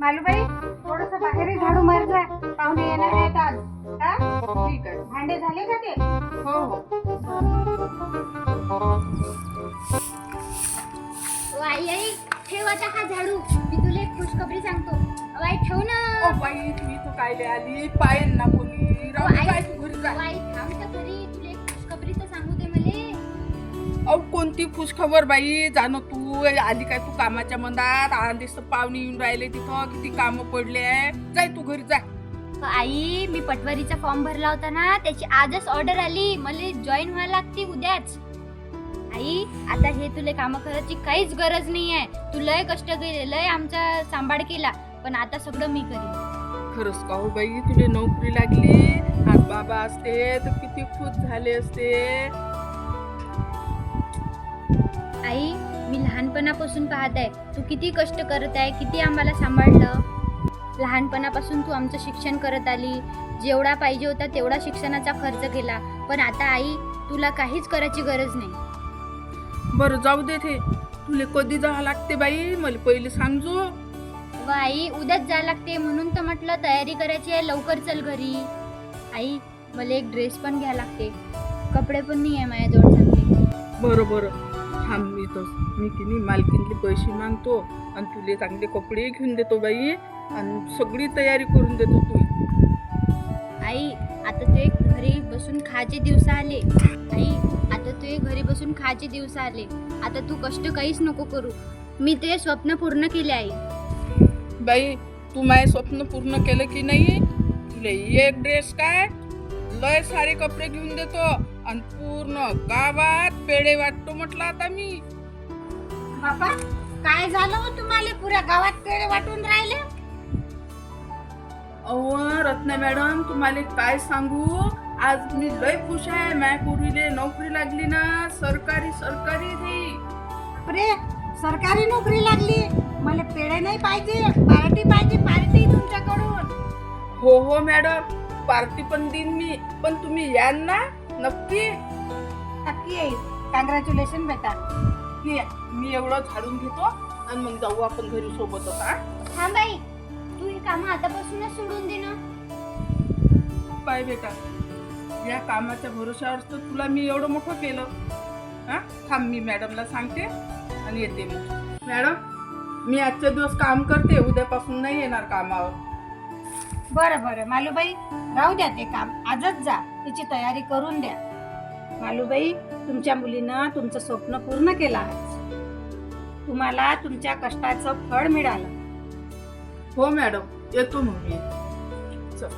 मालूबाई, थोडस बाहेरही झाडू मार जा, पाहुणे येणार आहेत आज. हा? ठीक आहे. भांडे झाले का ते? हो हो. आई आई ठेव आता हा झाडू. मी तुला एक खुशखबरी सांगतो. आई ठेव ना. ओ बाई, तुम्ही तो कायले आली? पायन ना कोणी राहू दे, बाई तू घरी जा. आई थांब तर घरी. तुला एक खुशखबरी तर सांगू दे मले. अहो कोणती खुशखबर बाई? जाणं तू आली काय? तू कामाच्या मंदात आधीच तर पाहुणे येऊन राहिले तिथं, किती काम पडले आहे. जाय तू घरी जा. आई मी पटवारीचा फॉर्म भरला होता ना, त्याची आजच ऑर्डर आली. मला जॉईन व्हायला लागते उद्याच. आई आता हे तुला काम करायची काहीच गरज नाही आहे. तू लय कष्ट केले, लय आमचा सांभाळ केला, पण आता सगळं मी करीन. खरंच का हो बाई? तुला नोकरी लागली. आज बाबा असते तर किती खुश झाले असते. आई मी लहानपणापासून पाहत आहे तू किती कष्ट करत आहे, किती आम्हाला सांभाळलं. लहानपणापासून तू आमचं शिक्षण करत आली. जेवढा पाहिजे होता तेवढा शिक्षणाचा खर्च केला, पण आता आई तुला काहीच करायची गरज नाही. बरं जाऊ दे ते. तुला कधी जावं लागते बाई? मला पहिले सांगजो. व आई उद्याच जायला लागते म्हणून तर म्हटलं तयारी करायची आहे, लवकर चल घरी. आई मला एक ड्रेस पण घ्यायला लागते, कपडे पण नाही आहे माझ्याजवळ चांगले. बरं बरं थांब, मी की नाही मालकीनले पैसे मागतो आणि तुले चांगले कपडे घेऊन देतो बाई, आणि सगळी तयारी करून देतो तू. आई आता तू एक घरी बसून खायचे दिवस आले. आई आता तू एक घरी बसून खायचे दिवस आले. आता तू कष्ट काहीच नको करू. मी ते स्वप्न पूर्ण केले आई. बाई तू माझे स्वप्न पूर्ण केलं की नाही? तुला एक ड्रेस काय लय सारे कपडे घेऊन देतो आणि पूर्ण गावात पेढे वाटतो म्हटलं आता मी. बापा, काय झालं हो तुम्हाला? पुऱ्या गावात पेढे वाटून राहिले? अहो रत्ना मॅडम, तुम्हाला काय सांगू, आज मी लय खुश आहे. माझ्या पोरीले नोकरी लागली ना, सरकारी ती. अरे सरकारी नोकरी लागली? मला पेढे नाही पाहिजे, पार्टी पाहिजे, पार्टी तुमच्याकडून. हो मॅडम, पार्टी पण देईन मी, पण तुम्ही याल ना नक्की? नक्की येईल. कॉंग्रॅच्युलेशन बेटा. मी एवढं झाडून घेतो आणि मग जाऊ आपण घरी सोबतच. थांब आई, तू ही कामं आतापासूनच सोडून दे ना. बाय बेटा, या कामाच्या भरोशावर तर तुला मी एवढं मोठं केलं. थांब, मी मॅडमला सांगते आणि येते. मॅडम मी आजच्या दिवस काम करते, उद्यापासून नाही येणार कामावर. बरं बरं मालूबाई, राहू द्या ते काम. आजच जा, तिची तयारी करून द्या. मालूबाई, तुमच्या मुलीनं तुमचं स्वप्न पूर्ण केलं आज. तुम्हाला तुमच्या कष्टाचं फळ मिळालं. हो मॅडम, येतो मग मी. चल.